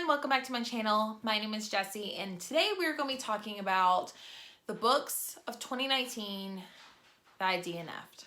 welcome back to my channel. My name is Jessie, and today we're going to be talking about the books of 2019 that I DNF'd.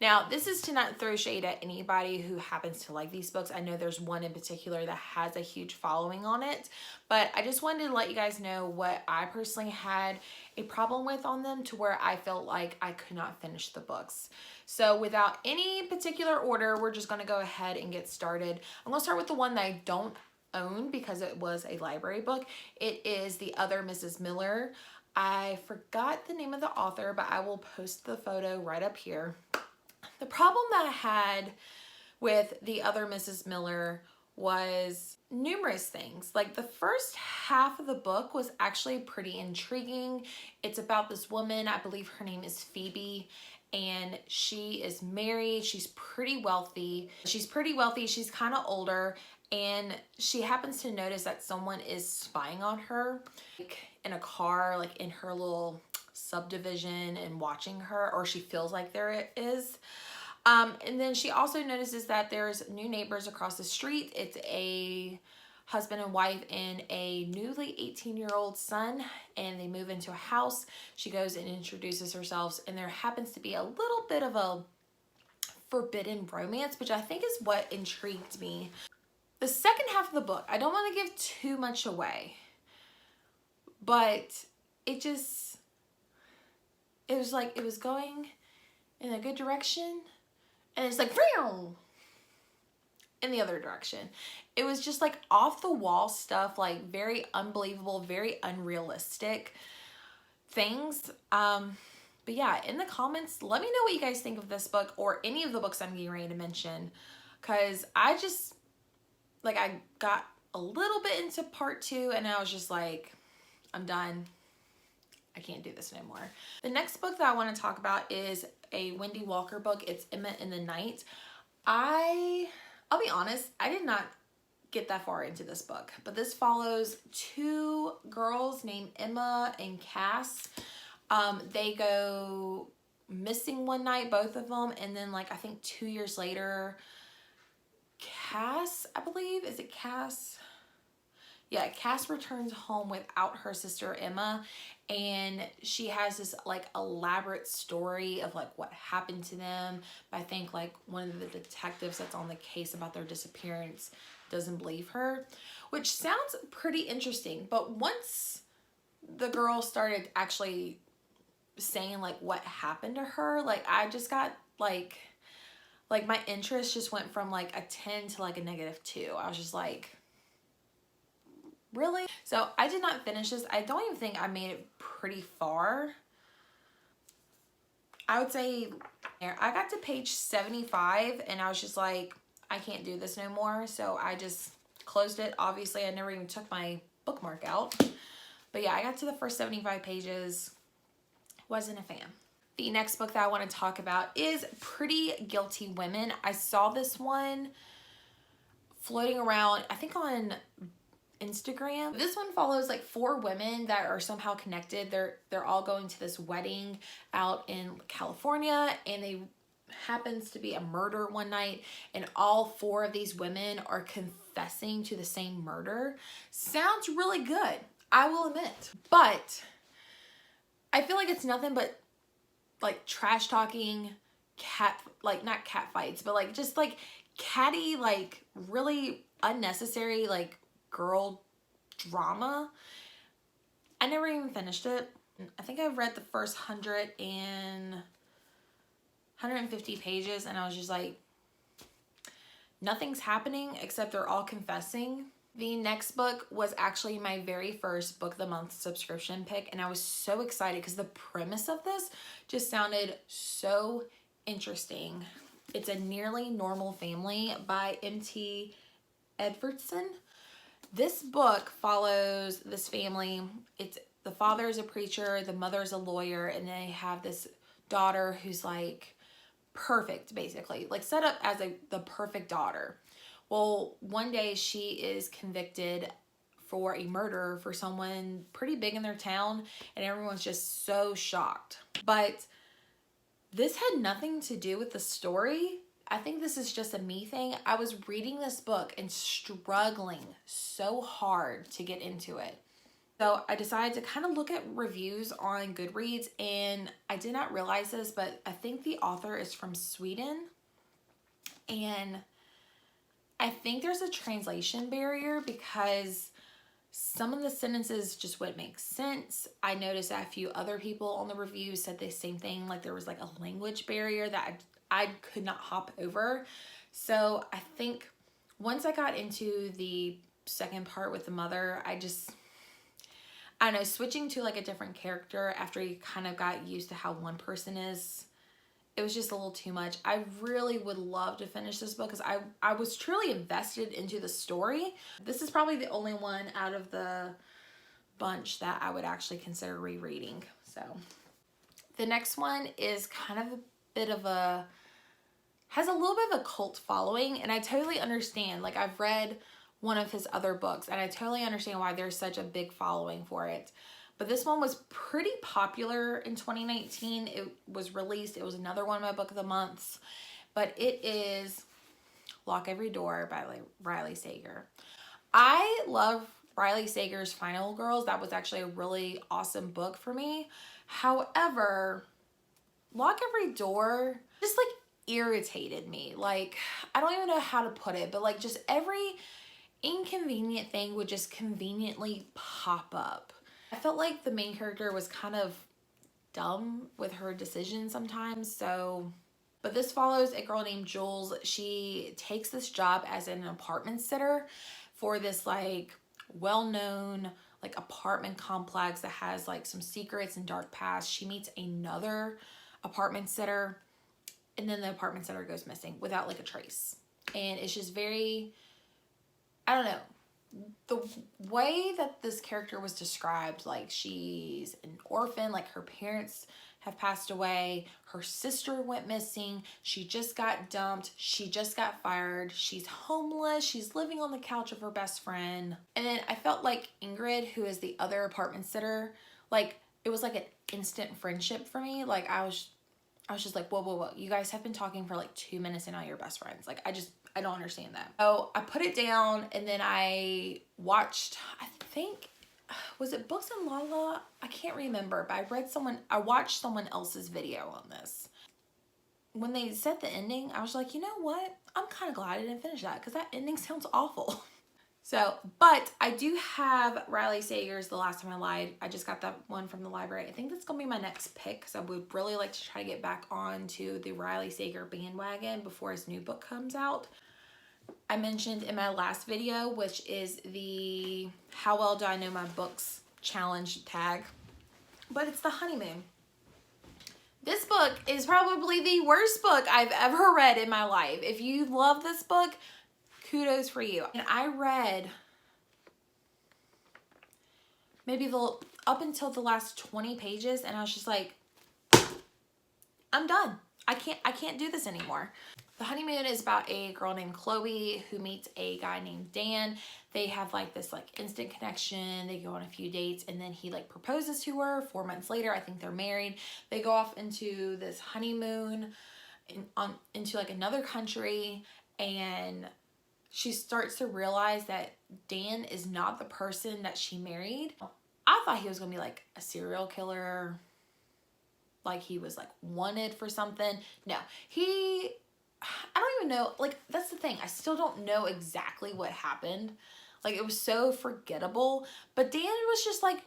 Now, this is to not throw shade at anybody who happens to like these books. I know there's one in particular that has a huge following on it, but I just wanted to let you guys know what I personally had a problem with on them to where I felt like I could not finish the books. So without any particular order, we're just going to go ahead and get started. I'm going to start with the one that I don't own because it was a library book. It is The Other Mrs. Miller. I forgot the name of the author, but I will post the photo right up here. The problem that I had with The Other Mrs. Miller was numerous things. Like, the first half of the book was actually pretty intriguing. It's about this woman, I believe her name is Phoebe, and she is married. She's pretty wealthy. She's kind of older, and she happens to notice that someone is spying on her, like in a car, like in her little subdivision, and watching her, or she feels like there is. And then she also notices that there's new neighbors across the street. It's a husband and wife and a newly 18-year-old son, and they move into a house. She goes and introduces herself, and there happens to be a little bit of a forbidden romance, which I think is what intrigued me. The second half of the book, I don't want to give too much away, but it was like it was going in a good direction, and it's like in the other direction. It was just like off the wall stuff, like very unbelievable, very unrealistic things. But yeah, in the comments, let me know what you guys think of this book or any of the books I'm getting ready to mention, because I got a little bit into part 2 and I was just like, I'm done. I can't do this no more. The next book that I want to talk about is a Wendy Walker book. It's Emma in the Night. I'll be honest, I did not get that far into this book, but this follows two girls named Emma and Cass. They go missing one night, both of them, and then like I think 2 years later, Cass, I believe, is it Cass? Yeah, Cass returns home without her sister Emma, and she has this like elaborate story of like what happened to them. But I think like one of the detectives that's on the case about their disappearance doesn't believe her, which sounds pretty interesting. But once the girl started actually saying like what happened to her, like I just got like my interest just went from like a 10 to like a -2. I was just like, really? So I did not finish this. I don't even think I made it pretty far. I would say I got to page 75 and I was just like, I can't do this no more. So I just closed it. Obviously, I never even took my bookmark out. But yeah, I got to the first 75 pages. Wasn't a fan. The next book that I want to talk about is Pretty Guilty Women. I saw this one floating around, I think on Instagram. This one follows like 4 women that are somehow connected. They're all going to this wedding out in California, and they happens to be a murder one night, and all 4 of these women are confessing to the same murder. Sounds really good, I will admit, but I feel like it's nothing but like trash talking, not cat fights, but like just like catty, like really unnecessary like girl drama. I never even finished it. I think I read the first 150 pages, and I was just like, nothing's happening except they're all confessing. The next book was actually my very first book of the month subscription pick, and I was so excited because the premise of this just sounded so interesting. It's A Nearly Normal Family by M.T. Edwardson. This book follows this family. The father is a preacher, the mother is a lawyer, and they have this daughter who's like perfect, basically, like set up as the perfect daughter. Well, one day she is convicted for a murder for someone pretty big in their town, and everyone's just so shocked. But this had nothing to do with the story. I think this is just a me thing. I was reading this book and struggling so hard to get into it. So I decided to kind of look at reviews on Goodreads, and I did not realize this, but I think the author is from Sweden. And I think there's a translation barrier because some of the sentences just wouldn't make sense. I noticed that a few other people on the reviews said the same thing, like there was like a language barrier that I could not hop over. So I think once I got into the second part with the mother, I don't know, switching to like a different character after you kind of got used to how one person is, it was just a little too much. I really would love to finish this book because I was truly invested into the story. This is probably the only one out of the bunch that I would actually consider rereading. So the next one is kind of a bit of a, has a little bit of a cult following, and I totally understand. Like, I've read one of his other books and I totally understand why there's such a big following for it. But this one was pretty popular in 2019. It was released. It was another one of my book of the months. But it is Lock Every Door by Riley Sager. I love Riley Sager's Final Girls. That was actually a really awesome book for me. However, Lock Every Door just like irritated me. Like, I don't even know how to put it, but like just every inconvenient thing would just conveniently pop up. I felt like the main character was kind of dumb with her decisions sometimes. So, but this follows a girl named Jules. She takes this job as an apartment sitter for this like well-known like apartment complex that has like some secrets and dark past. She meets another apartment sitter, and then the apartment sitter goes missing without like a trace. And it's just very, I don't know. The way that this character was described, like she's an orphan, like her parents have passed away, her sister went missing, she just got dumped, she just got fired, she's homeless, she's living on the couch of her best friend. And then I felt like Ingrid, who is the other apartment sitter, like it was like an instant friendship for me. Like I was just like, whoa, you guys have been talking for like 2 minutes and now you're best friends. Like I don't understand that. So I put it down and then I watched, I think, was it Books and Lala? I can't remember, but I watched someone else's video on this. When they said the ending, I was like, you know what? I'm kind of glad I didn't finish that because that ending sounds awful. So, but I do have Riley Sager's The Last Time I Lied. I just got that one from the library. I think that's going to be my next pick because I would really like to try to get back onto the Riley Sager bandwagon before his new book comes out. I mentioned in my last video, which is the How Well Do I Know My Books challenge tag, but it's the Honeymoon. This book is probably the worst book I've ever read in my life. If you love this book, kudos for you. And I read maybe up until the last 20 pages and I was just like, I'm done. I can't do this anymore. The Honeymoon is about a girl named Chloe who meets a guy named Dan. They have like this like instant connection. They go on a few dates and then he like proposes to her. 4 months later, I think they're married. They go off into this honeymoon into like another country, and she starts to realize that Dan is not the person that she married. I thought he was gonna be like a serial killer, like he was like wanted for something. No, I don't even know, like that's the thing. I still don't know exactly what happened. Like it was so forgettable, but Dan was just like,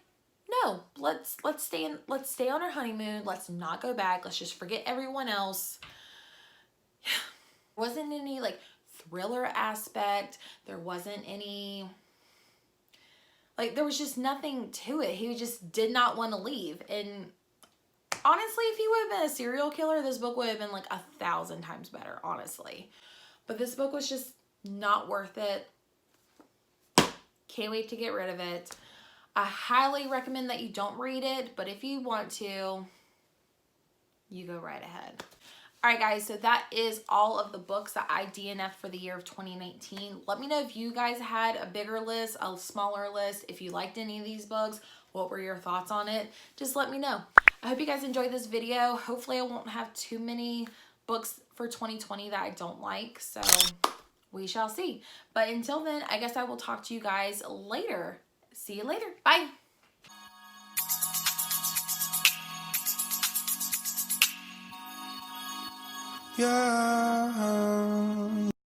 no, let's stay on our honeymoon. Let's not go back. Let's just forget everyone else. There wasn't any like thriller aspect. There wasn't any, like there was just nothing to it. He just did not want to leave. And honestly, if he would have been a serial killer, this book would have been like 1,000 times better, honestly. But this book was just not worth it. Can't wait to get rid of it. I highly recommend that you don't read it, but if you want to, you go right ahead. All right, guys, so that is all of the books that I DNF'd for the year of 2019. Let me know if you guys had a bigger list, a smaller list, if you liked any of these books, what were your thoughts on it? Just let me know. I hope you guys enjoyed this video. Hopefully I won't have too many books for 2020 that I don't like. So we shall see. But until then, I guess I will talk to you guys later. See you later. Bye. Yeah.